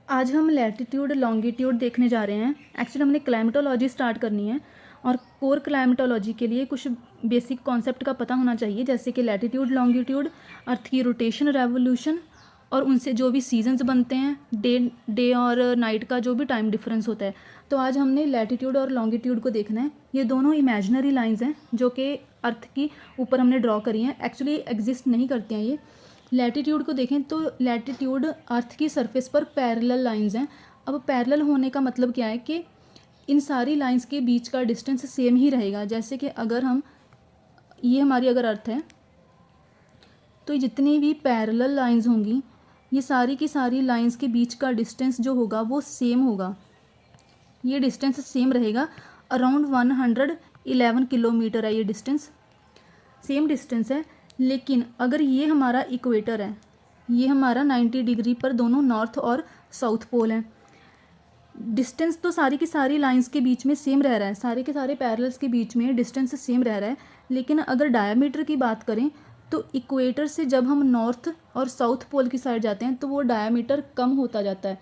आज हम latitude longitude देखने जा रहे हैं। एक्चुअली हमने क्लाइमेटोलॉजी स्टार्ट करनी है और कोर क्लाइमेटोलॉजी के लिए कुछ बेसिक कॉन्सेप्ट का पता होना चाहिए, जैसे कि लैटिट्यूड लॉन्गिट्यूड, अर्थ की रोटेशन, रेवोल्यूशन और उनसे जो भी सीजन्स बनते हैं, डे और नाइट का जो भी टाइम डिफरेंस होता है। तो आज हमने लैटिट्यूड और लॉन्गिट्यूड को देखना है। ये दोनों इमेजिनरी लाइंस हैं जो कि अर्थ की ऊपर हमने ड्रॉ करी हैं, एक्चुअली एग्जिस्ट नहीं करती हैं ये। लैटिट्यूड को देखें तो लैटिट्यूड अर्थ की सरफेस पर पैरेलल लाइंस हैं। अब पैरेलल होने का मतलब क्या है कि इन सारी लाइंस के बीच का डिस्टेंस सेम ही रहेगा। जैसे कि अगर हम ये हमारी अगर अर्थ है तो जितनी भी पैरेलल लाइंस होंगी, ये सारी की सारी लाइंस के बीच का डिस्टेंस जो होगा वो सेम होगा। ये डिस्टेंस सेम रहेगा, अराउंड 111 किलोमीटर है ये डिस्टेंस, सेम डिस्टेंस है। लेकिन अगर ये हमारा इक्वेटर है, ये हमारा 90 डिग्री पर दोनों नॉर्थ और साउथ पोल हैं, डिस्टेंस तो सारी की सारी लाइंस के बीच में सेम रह रहा है, सारे के सारे पैरेलल्स के बीच में डिस्टेंस सेम रह रहा है। लेकिन अगर डायमीटर की बात करें तो इक्वेटर से जब हम नॉर्थ और साउथ पोल की साइड जाते हैं तो वो डायमीटर कम होता जाता है।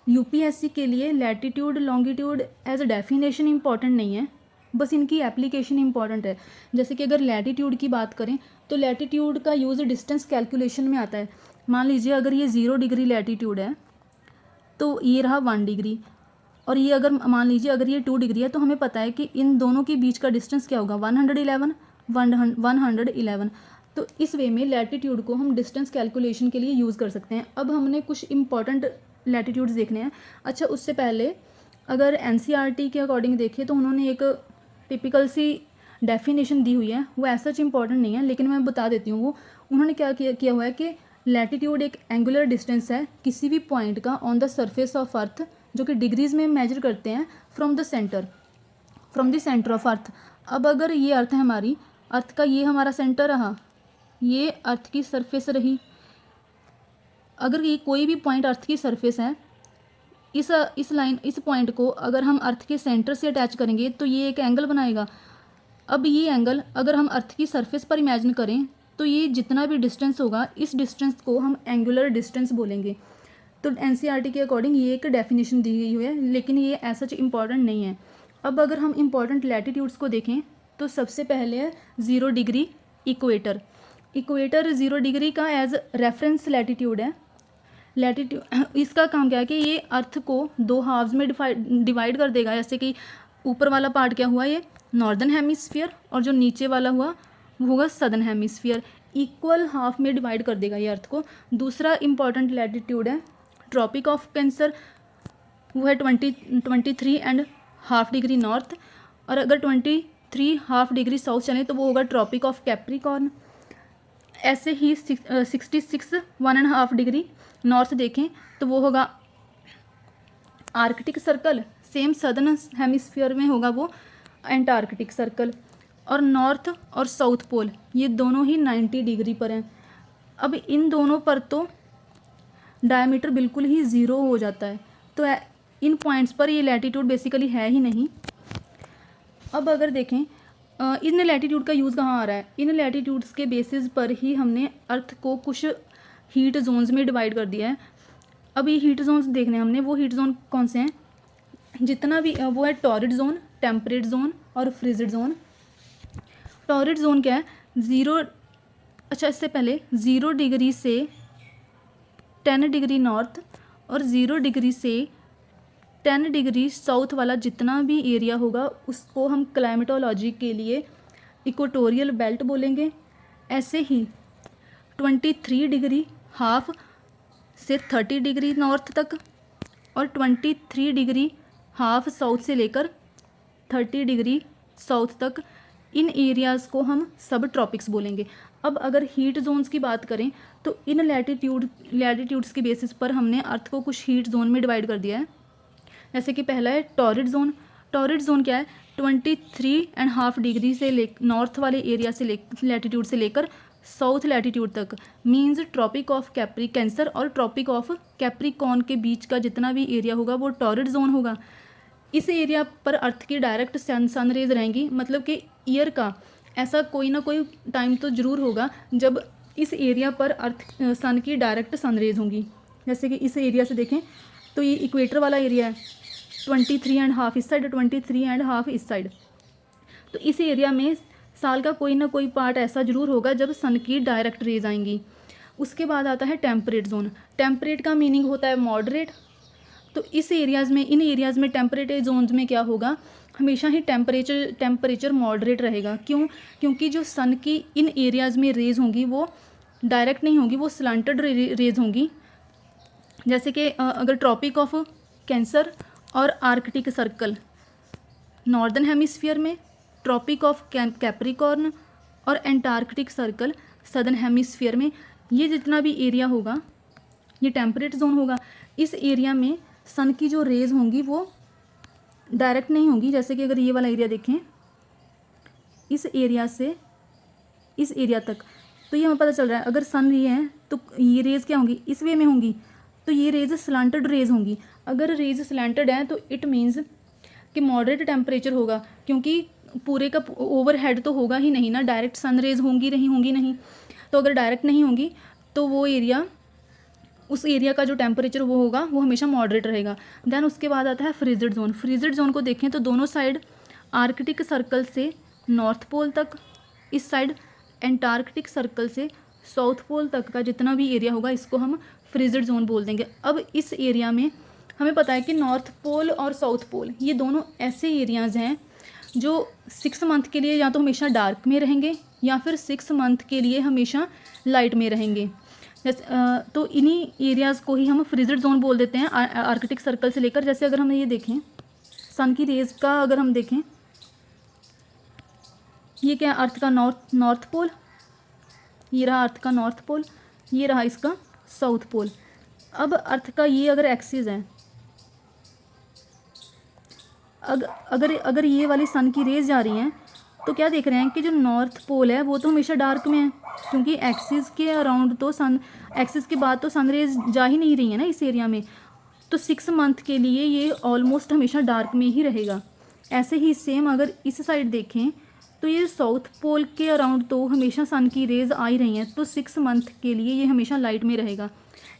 यूपीएससी के लिए latitude longitude as a definition important नहीं है, बस इनकी एप्लीकेशन इंपॉर्टेंट है। जैसे कि अगर लैटिट्यूड की बात करें तो लैटिट्यूड का यूज़ डिस्टेंस कैलकुलेशन में आता है। मान लीजिए अगर ये 0 डिग्री लैटिट्यूड है तो ये रहा 1 डिग्री, और ये अगर मान लीजिए अगर ये 2 डिग्री है तो हमें पता है कि इन दोनों के बीच का डिस्टेंस क्या होगा, 111। तो इस वे में लैटिट्यूड को हम डिस्टेंस कैलकुलेशन के लिए यूज़ कर सकते हैं। अब हमने कुछ इंपॉर्टेंट लैटिट्यूड्स देखने हैं। अच्छा, उससे पहले अगर एनसीईआरटी के अकॉर्डिंग देखें तो उन्होंने एक टिपिकल सी डेफिनेशन दी हुई है, वो ऐसा इंपॉर्टेंट नहीं है लेकिन मैं बता देती हूँ। वो उन्होंने क्या किया हुआ है कि लैटिट्यूड एक एंगुलर डिस्टेंस है किसी भी पॉइंट का on the surface of earth, जो कि डिग्रीज में मेजर करते हैं from the centre of earth. अब अगर ये अर्थ है हमारी, अर्थ का ये हमारा सेंटर रहा, ये अर्थ की सरफेस रही। अगर ये कोई भी पॉइंट अर्थ की सरफेस है, इस पॉइंट को अगर हम अर्थ के सेंटर से अटैच करेंगे तो ये एक एंगल बनाएगा। अब ये एंगल अगर हम अर्थ की सरफेस पर इमेजिन करें तो ये जितना भी डिस्टेंस होगा, इस डिस्टेंस को हम एंगुलर डिस्टेंस बोलेंगे। तो एनसीईआरटी के अकॉर्डिंग ये एक डेफिनेशन दी गई हुई है, लेकिन ये ऐसा इंपॉर्टेंट नहीं है। अब अगर हम इंपॉर्टेंट लैटिट्यूड्स को देखें तो सबसे पहले है 0 डिग्री इक्वेटर। 0 डिग्री का एज रेफरेंस लैटिट्यूड है। लैटिट्यूड इसका काम क्या है कि ये अर्थ को 2 हाफ्स में डिवाइड कर देगा। जैसे कि ऊपर वाला पार्ट क्या हुआ, ये नॉर्दर्न हेमिस्फीयर, और जो नीचे वाला हुआ वो होगा सदर्न हेमिस्फीयर। इक्वल हाफ में डिवाइड कर देगा ये अर्थ को। दूसरा इंपॉर्टेंट लैटिट्यूड है ट्रॉपिक ऑफ कैंसर, वो है 23.5 डिग्री नॉर्थ, और अगर 23.5 डिग्री साउथ चले तो वो होगा ट्रॉपिक ऑफ कैप्रिकॉर्न। ऐसे ही 66.5 डिग्री नॉर्थ देखें तो वो होगा Arctic circle. Same southern hemisphere में होगा वो एंटार्कटिक सर्कल। और नॉर्थ और साउथ पोल ये दोनों ही 90 डिग्री पर हैं। अब इन दोनों पर तो डायमीटर बिल्कुल ही ज़ीरो हो जाता है, तो इन पॉइंट्स पर ये लैटिट्यूड बेसिकली है ही नहीं। अब अगर देखें इन लैटिट्यूड का यूज़ कहाँ आ रहा है, इन लैटिट्यूड्स के बेसिस पर ही हमने अर्थ को कुछ हीट जोन्स में डिवाइड कर दिया है। अब ये हीट जोन्स देखने हमने, वो हीट जोन कौन से हैं, जितना भी वो है टॉरिड जोन, टेम्परेट जोन और फ्रिजिड जोन। टॉरिड जोन क्या है, इससे पहले 0 डिग्री से 10 डिग्री नॉर्थ और 0 डिग्री से 10 डिग्री साउथ वाला जितना भी एरिया होगा उसको हम क्लाइमेटोलॉजी के लिए इक्वेटोरियल बेल्ट बोलेंगे। ऐसे ही 23 डिग्री हाफ से 30 डिग्री नॉर्थ तक और 23 डिग्री हाफ साउथ से लेकर 30 डिग्री साउथ तक, इन एरियाज़ को हम सब ट्रॉपिक्स बोलेंगे। अब अगर हीट जोन्स की बात करें तो इन लैटिट्यूड्स के बेसिस पर हमने अर्थ को कुछ हीट जोन में डिवाइड कर दिया है। जैसे कि पहला है टॉरिड जोन। टॉरिड जोन क्या है, 23.5 डिग्री से नॉर्थ वाले एरिया से लैटिट्यूड से लेकर साउथ लैटिट्यूड तक, मीन्स ट्रॉपिक ऑफ कैंसर और ट्रॉपिक ऑफ कैप्रिकॉर्न के बीच का जितना भी एरिया होगा वो टॉरिड जोन होगा। इस एरिया पर अर्थ की डायरेक्ट सन रेज रहेंगी, मतलब कि ईयर का ऐसा कोई ना कोई टाइम तो ज़रूर होगा जब इस एरिया पर सन की डायरेक्ट सन रेज होंगी। जैसे कि इस एरिया से देखें तो ये इक्वेटर वाला एरिया है, 23.5 इस साइड, 23.5 इस साइड। तो इस एरिया में साल का कोई ना कोई पार्ट ऐसा ज़रूर होगा जब सन की डायरेक्ट रेज आएंगी। उसके बाद आता है टेम्परेट जोन। टेम्परेट का मीनिंग होता है मॉडरेट। तो इस एरियाज़ में, इन एरियाज़ में, टेम्परेट जोन्स में क्या होगा, हमेशा ही टेम्परेचर मॉडरेट रहेगा। क्यों? क्योंकि जो सन की इन एरियाज़ में रेज होंगी वो डायरेक्ट नहीं होंगी, वो स्लांटेड रेज होंगी। जैसे कि अगर ट्रॉपिक ऑफ कैंसर और आर्कटिक सर्कल नॉर्दर्न हेमिस्फीयर में, ट्रॉपिक ऑफ कैप्रिकॉर्न और एंटार्कटिक सर्कल सदर्न हेमिस्फीयर में, ये जितना भी एरिया होगा ये टेम्परेट जोन होगा। इस एरिया में सन की जो रेज होंगी वो डायरेक्ट नहीं होंगी। जैसे कि अगर ये वाला एरिया देखें, इस एरिया से इस एरिया तक, तो ये हमें पता चल रहा है अगर सन ये है तो ये रेज क्या होंगी, इस वे में होंगी, तो ये रेज स्लांटेड रेज होंगी। अगर रेज स्लांटेड है तो इट मीन्स कि मॉडरेट टेम्परेचर होगा, क्योंकि पूरे का ओवरहेड तो होगा ही नहीं ना, डायरेक्ट सन रेज होंगी नहीं। तो अगर डायरेक्ट नहीं होंगी तो वो एरिया, उस एरिया का जो टेम्परेचर वो होगा वो हमेशा मॉडरेट रहेगा। देन उसके बाद आता है फ्रीजिड जोन। फ्रीजिड जोन को देखें तो दोनों साइड आर्कटिक सर्कल से नॉर्थ पोल तक, इस साइड एंटार्कटिक सर्कल से साउथ पोल तक का जितना भी एरिया होगा इसको हम फ्रीजिड जोन बोल देंगे। अब इस एरिया में हमें पता है कि नॉर्थ पोल और साउथ पोल ये दोनों ऐसे एरियाज़ हैं जो 6 मंथ के लिए या तो हमेशा डार्क में रहेंगे या फिर 6 मंथ के लिए हमेशा लाइट में रहेंगे। तो इन्हीं एरियाज़ को ही हम फ्रीजिड जोन बोल देते हैं आर्कटिक सर्कल से लेकर। जैसे अगर हम ये देखें सन की रेज का, अगर हम देखें ये क्या है, अर्थ का नॉर्थ पोल, ये रहा अर्थ का नॉर्थ पोल, ये रहा इसका साउथ पोल। अब अर्थ का ये अगर एक्सिस है, अगर ये वाली सन की रेज जा रही हैं तो क्या देख रहे हैं कि जो नॉर्थ पोल है वो तो हमेशा डार्क में है, क्योंकि एक्सिस के अराउंड तो सन, एक्सिस के बाद तो सन रेज जा ही नहीं रही है ना इस एरिया में। तो 6 मंथ के लिए ये ऑलमोस्ट हमेशा डार्क में ही रहेगा। ऐसे ही सेम अगर इस साइड देखें तो ये साउथ पोल के अराउंड तो हमेशा सन की रेज आ ही रही हैं, तो 6 मंथ के लिए ये हमेशा लाइट में रहेगा।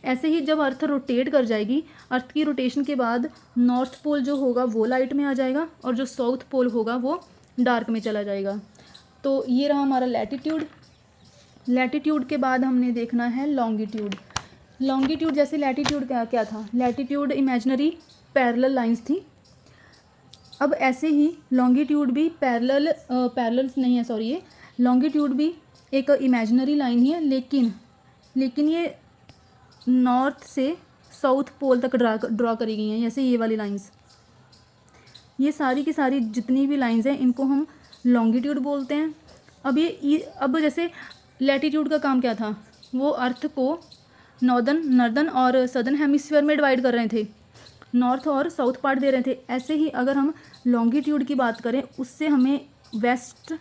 ऐसे ही जब अर्थ रोटेट कर जाएगी, अर्थ की रोटेशन के बाद नॉर्थ पोल जो होगा वो लाइट में आ जाएगा और जो साउथ पोल होगा वो डार्क में चला जाएगा। तो ये रहा हमारा लैटिट्यूड। लैटिट्यूड के बाद हमने देखना है लॉन्गिट्यूड। लॉन्गिट्यूड जैसे लैटिट्यूड क्या था, लैटिट्यूड इमेजिनरी पैरेलल लाइंस थी। अब ऐसे ही लॉन्गिट्यूड भी पैरेलल नहीं है, सॉरी, ये लॉन्गिट्यूड भी एक इमेजिनरी लाइन ही है, लेकिन ये नॉर्थ से साउथ पोल तक ड्रॉ करी गई हैं। जैसे ये वाली लाइंस, ये सारी की सारी जितनी भी लाइंस हैं इनको हम लॉन्गिट्यूड बोलते हैं। अब जैसे लैटिट्यूड का काम क्या था, वो अर्थ को नॉर्दर्न और सदर्न हेमिस्फीयर में डिवाइड कर रहे थे, नॉर्थ और साउथ पार्ट दे रहे थे। ऐसे ही अगर हम लॉन्गिट्यूड की बात करें उससे हमें वेस्ट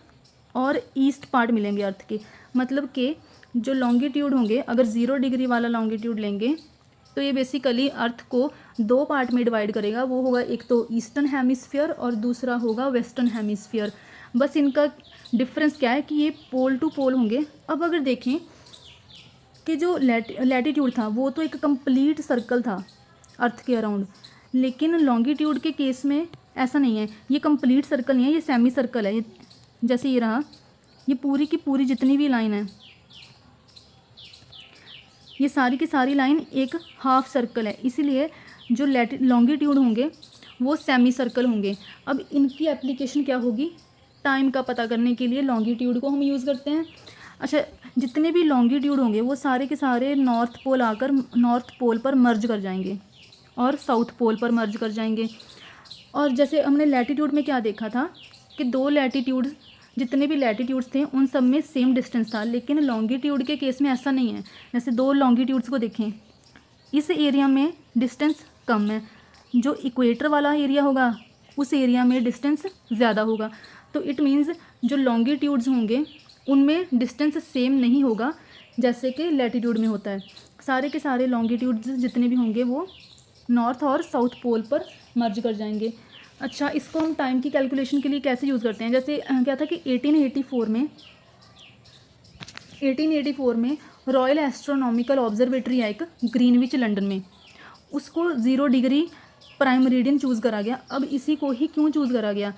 और ईस्ट पार्ट मिलेंगे अर्थ के। मतलब कि जो लॉन्गिट्यूड होंगे, अगर 0 डिग्री वाला लॉन्गिट्यूड लेंगे तो ये बेसिकली अर्थ को 2 पार्ट में डिवाइड करेगा। वो होगा एक तो ईस्टर्न हेमिस्फीयर और दूसरा होगा वेस्टर्न हेमिस्फीयर। बस इनका डिफरेंस क्या है कि ये पोल टू पोल होंगे। अब अगर देखें कि जो लैटिट्यूड था वो तो एक कंप्लीट सर्कल था अर्थ के अराउंड, लेकिन लॉन्गिट्यूड के केस में ऐसा नहीं है, ये कंप्लीट सर्कल नहीं है, ये सेमी सर्कल है। ये जैसे ये रहा, ये पूरी की पूरी जितनी भी लाइन है, ये सारी की सारी लाइन एक हाफ सर्कल है, इसीलिए जो लॉन्गिट्यूड होंगे वो सेमी सर्कल होंगे। अब इनकी एप्लीकेशन क्या होगी, टाइम का पता करने के लिए लॉन्गिट्यूड को हम यूज़ करते हैं। अच्छा, जितने भी लॉन्गिट्यूड होंगे वो सारे के सारे नॉर्थ पोल आकर नॉर्थ पोल पर मर्ज कर जाएंगे और साउथ पोल पर मर्ज कर जाएंगे। और जैसे हमने लैटिट्यूड में क्या देखा था कि 2 लैटिट्यूड, जितने भी लैटिट्यूड्स थे उन सब में सेम डिस्टेंस था, लेकिन लॉन्गिट्यूड के केस में ऐसा नहीं है। जैसे 2 लॉन्गिट्यूड्स को देखें, इस एरिया में डिस्टेंस कम है, जो इक्वेटर वाला एरिया होगा उस एरिया में डिस्टेंस ज़्यादा होगा। तो इट मीन्स जो लॉन्गिट्यूड्स होंगे उनमें डिस्टेंस सेम नहीं होगा जैसे कि लैटिट्यूड में होता है। सारे के सारे लॉन्गिट्यूड्स जितने भी होंगे वो नॉर्थ और साउथ पोल पर मर्ज कर जाएंगे। अच्छा, इसको हम टाइम की कैलकुलेशन के लिए कैसे यूज़ करते हैं, जैसे क्या था कि 1884 में रॉयल एस्ट्रोनॉमिकल ऑब्जर्वेटरी है एक ग्रीनविच लंदन में, उसको 0 डिग्री प्राइम मेरिडियन चूज़ करा गया। अब इसी को ही क्यों चूज़ करा गया,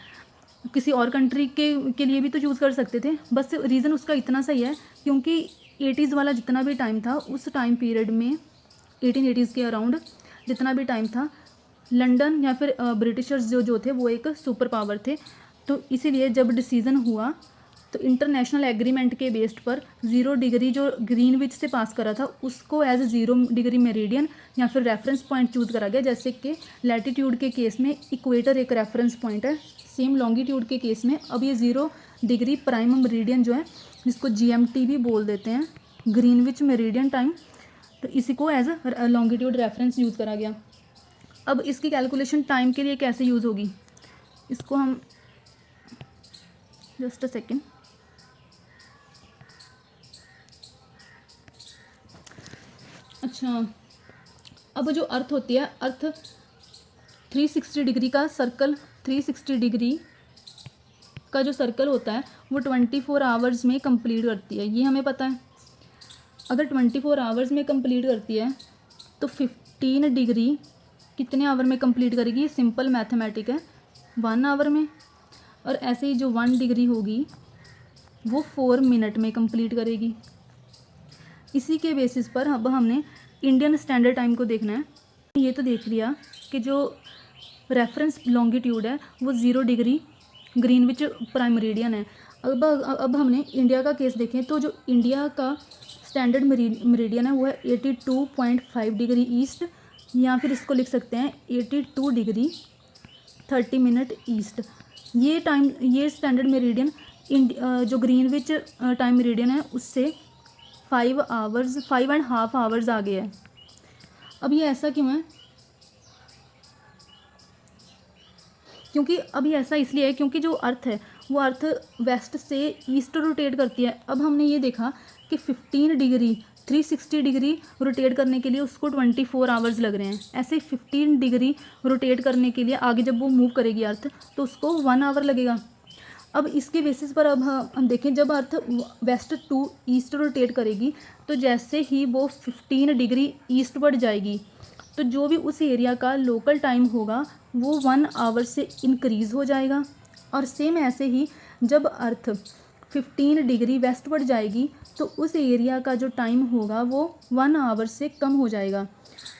किसी और कंट्री के लिए भी तो चूज़ कर सकते थे। बस रीज़न उसका इतना सही है क्योंकि 80s वाला जितना भी टाइम था उस टाइम पीरियड में 1880s के अराउंड जितना भी टाइम था, लंदन या फिर ब्रिटिशर्स जो थे वो एक सुपर पावर थे। तो इसीलिए जब डिसीज़न हुआ तो इंटरनेशनल एग्रीमेंट के बेस्ड पर 0 डिग्री जो ग्रीनविच से पास करा था उसको एज 0 डिग्री मेरिडियन या फिर रेफरेंस पॉइंट चूज़ करा गया। जैसे कि लैटिट्यूड के केस में इक्वेटर एक रेफरेंस पॉइंट है, सेम लॉन्गिट्यूड के केस में अब ये 0 डिग्री प्राइम मेरिडियन जो है, जिसको GMT भी बोल देते हैं, ग्रीनविच मेरिडियन टाइम, तो इसी को एज लॉन्गिट्यूड रेफरेंस यूज़ करा गया। अब इसकी कैलकुलेशन टाइम के लिए कैसे यूज़ होगी, इसको हम जस्ट अ सेकेंड। अच्छा, अब जो अर्थ होती है, अर्थ 360 डिग्री का सर्कल, 360 डिग्री का जो सर्कल होता है वो 24 आवर्स में कंप्लीट करती है, ये हमें पता है। अगर 24 आवर्स में कंप्लीट करती है तो 15 डिग्री कितने आवर में कंप्लीट करेगी, सिंपल मैथमेटिक है, 1 आवर में। और ऐसे ही जो 1 डिग्री होगी वो 4 मिनट में कंप्लीट करेगी। इसी के बेसिस पर अब हमने इंडियन स्टैंडर्ड टाइम को देखना है। ये तो देख लिया कि जो रेफरेंस लॉन्गिट्यूड है वो 0 डिग्री ग्रीनविच प्राइम मेरिडियन है। अब हमने इंडिया का केस देखें तो जो इंडिया का स्टैंडर्ड मेरिडियन है वो है 82.5 डिग्री ईस्ट, या फिर इसको लिख सकते हैं 82 डिग्री 30 मिनट ईस्ट। ये स्टैंडर्ड मेरिडियन जो ग्रीनविच टाइम मेरिडियन है उससे 5.5 आवर्स आगे है। अब ये ऐसा क्यों है, क्योंकि अभी ऐसा इसलिए है क्योंकि जो अर्थ है वो अर्थ वेस्ट से ईस्ट रोटेट करती है। अब हमने ये देखा कि 15 डिग्री 360 डिग्री रोटेट करने के लिए उसको 24 आवर्स लग रहे हैं। ऐसे 15 डिग्री रोटेट करने के लिए आगे जब वो मूव करेगी अर्थ तो उसको 1 आवर लगेगा। अब इसके बेसिस पर अब हम देखें, जब अर्थ वेस्ट टू ईस्ट रोटेट करेगी तो जैसे ही वो 15 डिग्री ईस्टवर्ड जाएगी तो जो भी उस एरिया का लोकल टाइम होगा वो 1 आवर से इंक्रीज़ हो जाएगा। और सेम ऐसे ही जब अर्थ 15 डिग्री वेस्टवर्ड जाएगी तो उस एरिया का जो टाइम होगा वो 1 आवर से कम हो जाएगा।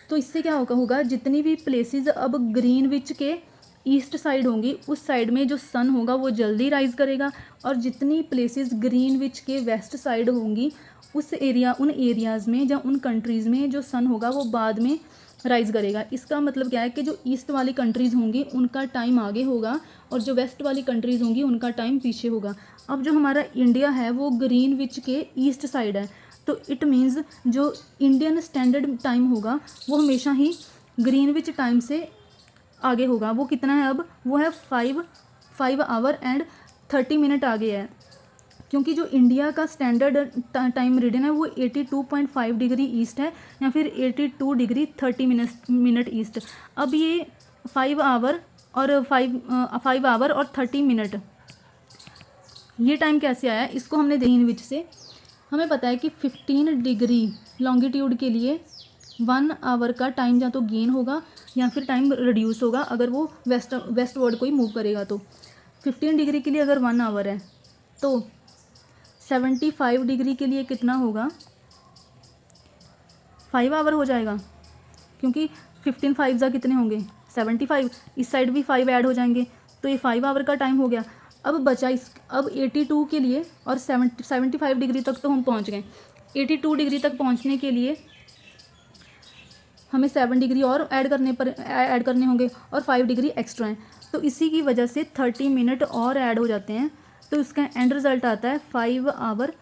तो इससे क्या होगा, जितनी भी प्लेसेस अब ग्रीनविच के ईस्ट साइड होंगी उस साइड में जो सन होगा वो जल्दी राइज़ करेगा, और जितनी प्लेसेस ग्रीनविच के वेस्ट साइड होंगी उन एरियाज़ में या उन कंट्रीज़ में जो सन होगा वो बाद में राइज़ करेगा। इसका मतलब क्या है कि जो ईस्ट वाली कंट्रीज़ होंगी उनका टाइम आगे होगा और जो वेस्ट वाली कंट्रीज़ होंगी उनका टाइम पीछे होगा। अब जो हमारा इंडिया है वो ग्रीनविच के ईस्ट साइड है, तो इट मीन्स जो इंडियन स्टैंडर्ड टाइम होगा वो हमेशा ही ग्रीनविच टाइम से आगे होगा। वो कितना है, अब वो है 5 आवर एंड 30 मिनट आगे है, क्योंकि जो इंडिया का स्टैंडर्ड टाइम मेरिडियन है वो 82.5 डिग्री ईस्ट है या फिर 82 डिग्री 30 मिनट ईस्ट। अब ये 5 आवर और 30 मिनट ये टाइम कैसे आया, इसको हमने ग्रीनविच से हमें पता है कि 15 डिग्री लॉन्गिट्यूड के लिए 1 आवर का टाइम या तो गेन होगा या फिर टाइम रिड्यूस होगा अगर वो वेस्टवर्ड को ही मूव करेगा। तो 15 डिग्री के लिए अगर 1 आवर है तो 75 डिग्री के लिए कितना होगा, 5 आवर हो जाएगा, क्योंकि 15 5 जा कितने होंगे 75, इस साइड भी 5 ऐड हो जाएंगे तो ये 5 आवर का टाइम हो गया। अब बचा अब 82 के लिए, और 75 डिग्री तक तो हम पहुंच गए। 82 डिग्री तक पहुंचने के लिए हमें 7 डिग्री और ऐड करने होंगे और 5 डिग्री एक्स्ट्रा हैं, तो इसी की वजह से 30 मिनट और ऐड हो जाते हैं। तो इसका एंड रिज़ल्ट आता है 5 आवर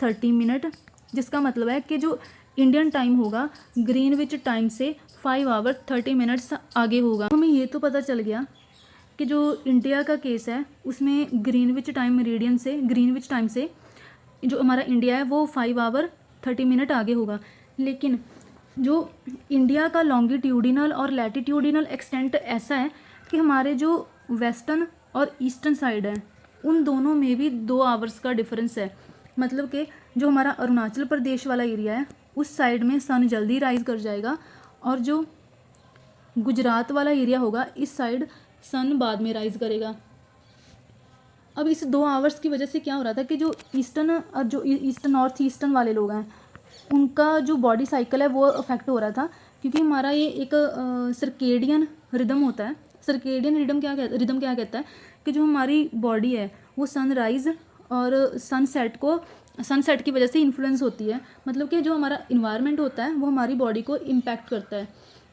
30 मिनट, जिसका मतलब है कि जो इंडियन टाइम होगा ग्रीनविच टाइम से 5 आवर 30 मिनट्स आगे होगा। हमें ये तो पता चल गया कि जो इंडिया का केस है उसमें ग्रीनविच टाइम से जो हमारा इंडिया है वो 5 आवर 30 मिनट आगे होगा। लेकिन जो इंडिया का लॉन्गिट्यूडिनल और लैटिट्यूडिनल एक्सटेंट ऐसा है कि हमारे जो वेस्टर्न और ईस्टर्न साइड है उन दोनों में भी 2 आवर्स का डिफरेंस है। मतलब कि जो हमारा अरुणाचल प्रदेश वाला एरिया है उस साइड में सन जल्दी राइज़ कर जाएगा, और जो गुजरात वाला एरिया होगा इस साइड सन बाद में राइज करेगा। अब इस 2 आवर्स की वजह से क्या हो रहा था कि जो ईस्टर्न नॉर्थ ईस्टर्न वाले लोग हैं उनका जो बॉडी साइकिल है वो अफेक्ट हो रहा था, क्योंकि हमारा ये एक सर्केडियन रिदम होता है। सर्केडियन रिदम क्या कहता है कि जो हमारी बॉडी है वो सनराइज़ और सनसेट की वजह से इन्फ्लुएंस होती है। मतलब कि जो हमारा इन्वायरमेंट होता है वो हमारी बॉडी को इम्पैक्ट करता है।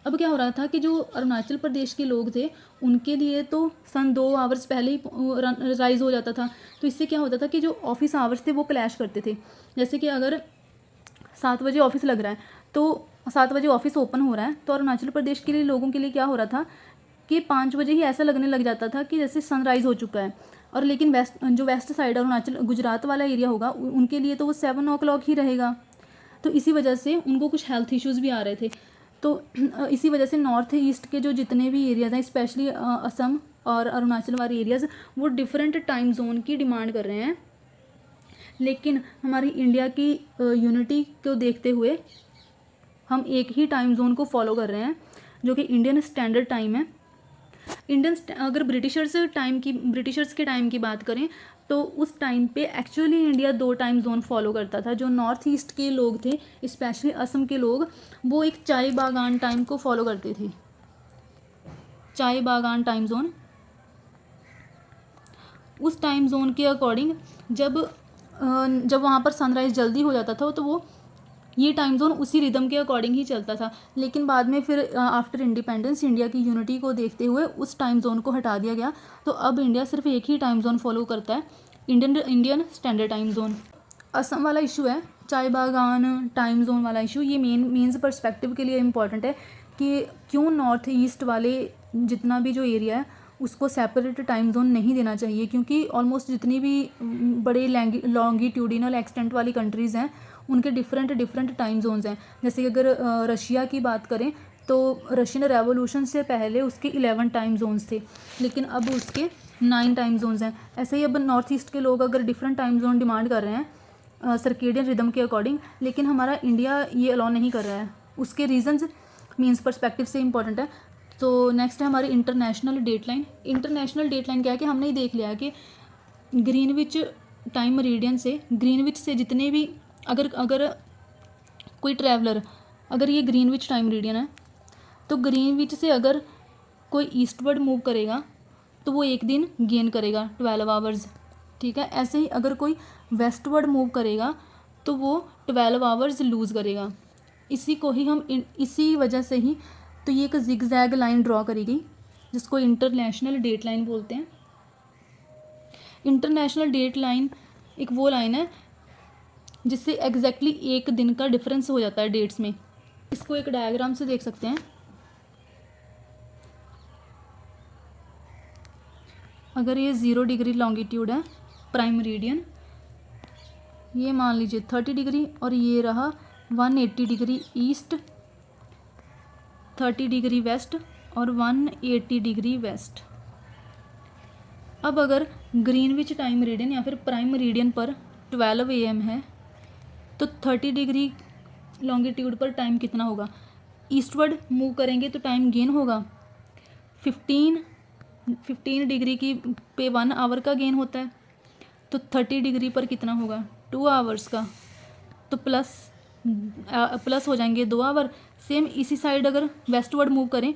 अब क्या हो रहा था कि जो अरुणाचल प्रदेश के लोग थे उनके लिए तो सन 2 आवर्स पहले ही राइज हो जाता था। तो इससे क्या होता था कि जो ऑफिस आवर्स थे वो क्लैश करते थे। जैसे कि अगर 7 बजे ऑफिस लग रहा है तो 7 बजे ऑफिस ओपन हो रहा है, तो अरुणाचल प्रदेश के लिए लोगों के लिए क्या हो रहा था कि 5 बजे ही ऐसा लगने लग जाता था कि जैसे सनराइज़ हो चुका है। और लेकिन वेस्ट साइड अरुणाचल गुजरात वाला एरिया होगा उनके लिए तो वो 7 o'clock ही रहेगा। तो इसी वजह से उनको कुछ हेल्थ इश्यूज़ भी आ रहे थे। तो इसी वजह से नॉर्थ ईस्ट के जो जितने भी एरियाज़ हैं, स्पेशली असम और अरुणाचल वाले एरियाज़, वो डिफरेंट टाइम जोन की डिमांड कर रहे हैं। लेकिन हमारी इंडिया की यूनिटी को देखते हुए हम एक ही टाइम जोन को फॉलो कर रहे हैं जो कि इंडियन स्टैंडर्ड टाइम है। अगर ब्रिटिशर्स के टाइम की बात करें तो उस टाइम पे actually India 2 time zone follow करता था। जो नॉर्थ ईस्ट के लोग थे, स्पेशली असम के लोग, वो एक चाय बागान टाइम को फॉलो करते थे। चाय बागान टाइम जोन, उस टाइम जोन के अकॉर्डिंग जब वहाँ पर सनराइज़ जल्दी हो जाता था तो वो ये टाइम जोन उसी रिदम के अकॉर्डिंग ही चलता था। लेकिन बाद में फिर आफ्टर इंडिपेंडेंस इंडिया की यूनिटी को देखते हुए उस टाइम जोन को हटा दिया गया। तो अब इंडिया सिर्फ एक ही टाइम जोन फॉलो करता है, Indian standard time zone. Assam वाला इशू है, चाय बागान टाइम जोन वाला इशू, ये मेंस पर्सपेक्टिव के लिए इम्पॉर्टेंट है कि क्यों नॉर्थ ईस्ट वाले जितना भी जो एरिया है उसको सेपरेट टाइम जोन नहीं देना चाहिए, क्योंकि ऑलमोस्ट जितनी भी बड़े लॉन्गिट्यूडिनल एक्सटेंट वाली कंट्रीज़ हैं उनके डिफरेंट टाइम जोन्स हैं। जैसे कि अगर रशिया की बात करें तो रशियन रेवोल्यूशन से पहले उसके 11 टाइम जोन्स थे, लेकिन अब उसके 9 टाइम जोन्स हैं। ऐसे ही अब नॉर्थ ईस्ट के लोग अगर डिफरेंट टाइम जोन डिमांड कर रहे हैं सर्केडियन रिदम के अकॉर्डिंग, लेकिन हमारा इंडिया ये अलाउ नहीं कर रहा है। उसके रीजंस मीन्स पर्सपेक्टिव से इंपॉर्टेंट है। तो नेक्स्ट है हमारी इंटरनेशनल डेटलाइन। इंटरनेशनल डेटलाइन क्या है कि हमने ही देख लिया है कि ग्रीनविच टाइम मेरिडियन से, ग्रीनविच से जितने भी अगर कोई ट्रैवलर, अगर ये ग्रीनविच टाइम मेरिडियन है तो ग्रीनविच से अगर कोई ईस्टवर्ड मूव करेगा तो वो एक दिन गेन करेगा 12 आवर्स, ठीक है। ऐसे ही अगर कोई वेस्टवर्ड मूव करेगा तो वो 12 आवर्स लूज़ करेगा। इसी वजह से ही तो ये एक जिगजैग लाइन ड्रॉ करी गई जिसको इंटरनेशनल डेट लाइन बोलते हैं। इंटरनेशनल डेट लाइन एक वो लाइन है जिससे एग्जैक्टली एक दिन का डिफरेंस हो जाता है डेट्स में। इसको एक डायग्राम से देख सकते हैं। अगर ये 0 डिग्री लॉन्गिट्यूड है प्राइम मेरिडियन, ये मान लीजिए 30 डिग्री, और ये रहा 180 डिग्री ईस्ट, 30 डिग्री वेस्ट और 180 डिग्री वेस्ट। अब अगर ग्रीनविच टाइम मेरिडियन या फिर प्राइम मेरिडियन पर 12 AM है तो 30 डिग्री लॉन्गिट्यूड पर टाइम कितना होगा? ईस्टवर्ड मूव करेंगे तो टाइम गेन होगा। 15 डिग्री की पे 1 आवर का गेन होता है, तो 30 डिग्री पर कितना होगा? 2 आवर्स का। तो प्लस हो जाएंगे 2 आवर। सेम इसी साइड अगर वेस्टवर्ड मूव करें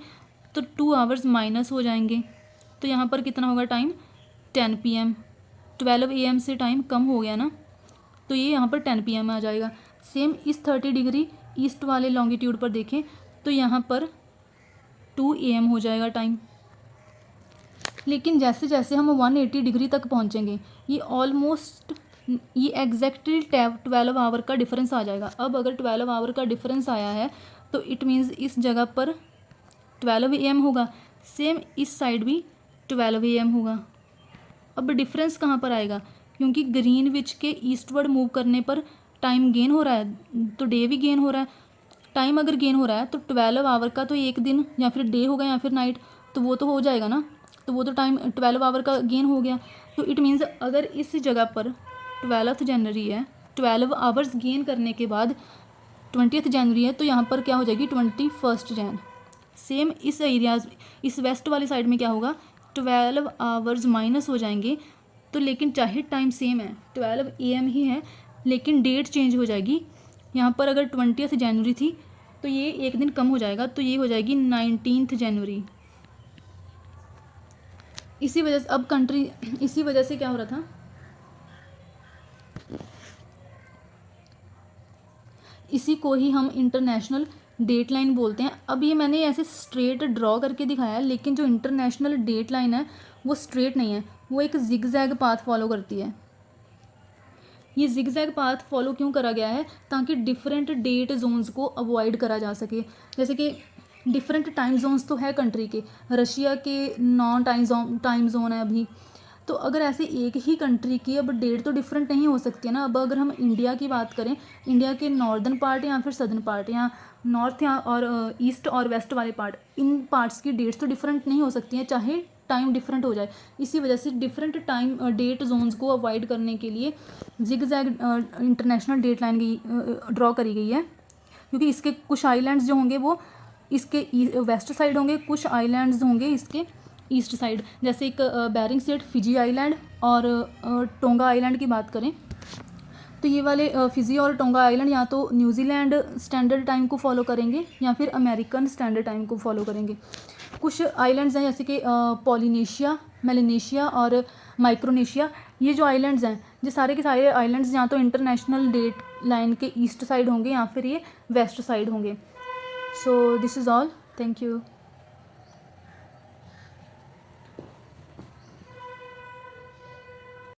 तो 2 आवर्स माइनस हो जाएंगे। तो यहाँ पर कितना होगा टाइम? 10 PM। 12 AM से टाइम कम हो गया ना, तो ये यहाँ पर 10 PM आ जाएगा। सेम इस 30 डिग्री ईस्ट वाले लॉन्गिट्यूड पर देखें तो यहाँ पर 2 AM हो जाएगा टाइम। लेकिन जैसे जैसे हम 180 डिग्री तक पहुँचेंगे ये एग्जैक्टली 12 आवर का डिफरेंस आ जाएगा। अब अगर 12 आवर का डिफरेंस आया है तो इट मीन्स इस जगह पर 12 AM होगा, सेम इस साइड भी 12 AM होगा। अब डिफरेंस कहाँ पर आएगा? क्योंकि ग्रीनविच के ईस्टवर्ड मूव करने पर टाइम गेन हो रहा है तो डे भी गेन हो रहा है। टाइम अगर गेन हो रहा है तो 12 आवर का तो एक दिन या फिर डे होगा या फिर नाइट, तो वो तो हो जाएगा ना, तो वो तो टाइम 12 आवर का गेन हो गया। तो इट मीन्स अगर इस जगह पर 12 जनवरी है, 12 आवर्स गेन करने के बाद 20 जनवरी है, तो यहाँ पर क्या हो जाएगी 21 जैन। सेम इस एरियाज, इस वेस्ट वाली साइड में क्या होगा, 12 आवर्स माइनस हो जाएंगे। तो लेकिन चाहे टाइम सेम है, 12 AM ही है, लेकिन डेट चेंज हो जाएगी। यहाँ पर अगर 20 जनवरी थी तो ये एक दिन कम हो जाएगा, तो ये हो जाएगी 19 जनवरी। इसी वजह से अब कंट्री, इसी वजह से क्या हो रहा था, इसी को ही हम इंटरनेशनल डेट लाइन बोलते हैं। अब ये मैंने ऐसे स्ट्रेट ड्रॉ करके दिखाया है, लेकिन जो इंटरनेशनल डेट लाइन है वो स्ट्रेट नहीं है, वो एक जिगजैग पाथ फॉलो करती है। ये जिगजैग पाथ फॉलो क्यों करा गया है, ताकि डिफरेंट डेट जोन्स को अवॉइड करा जा सके। जैसे कि डिफरेंट टाइम जोन्स तो है कंट्री के, रशिया के 9 टाइम जोन है अभी। तो अगर ऐसे एक ही कंट्री की अब डेट तो डिफरेंट नहीं हो सकती है ना। अब अगर हम इंडिया की बात करें, इंडिया के नॉर्दर्न पार्ट या फिर सदर्न पार्ट, या नॉर्थ या और ईस्ट और वेस्ट वाले पार्ट, इन पार्ट्स की डेट्स तो डिफरेंट नहीं हो सकती हैं, चाहे टाइम डिफरेंट हो जाए। इसी वजह से डिफरेंट टाइम डेट जोन्स को अवॉइड करने के लिए जिगजैग इंटरनेशनल डेट लाइन की ड्रॉ करी गई है। क्योंकि इसके कुछ आइलैंड्स जो होंगे वो इसके वेस्ट साइड होंगे, कुछ आइलैंड्स होंगे इसके ईस्ट साइड। जैसे एक बेरिंग स्ट्रेट, फिजी आइलैंड और टोंगा आइलैंड की बात करें तो ये वाले फिजी और टोंगा आइलैंड या तो न्यूजीलैंड स्टैंडर्ड टाइम को फॉलो करेंगे या फिर अमेरिकन स्टैंडर्ड टाइम को फॉलो करेंगे। कुछ आइलैंड्स हैं जैसे कि पॉलिनेशिया, मेलानेशिया और माइक्रोनेशिया। ये जो आइलैंड्स हैं, ये सारे के सारे आइलैंड्स या तो इंटरनेशनल डेट लाइन के ईस्ट साइड होंगे या फिर ये वेस्ट साइड होंगे। So this is all, thank you.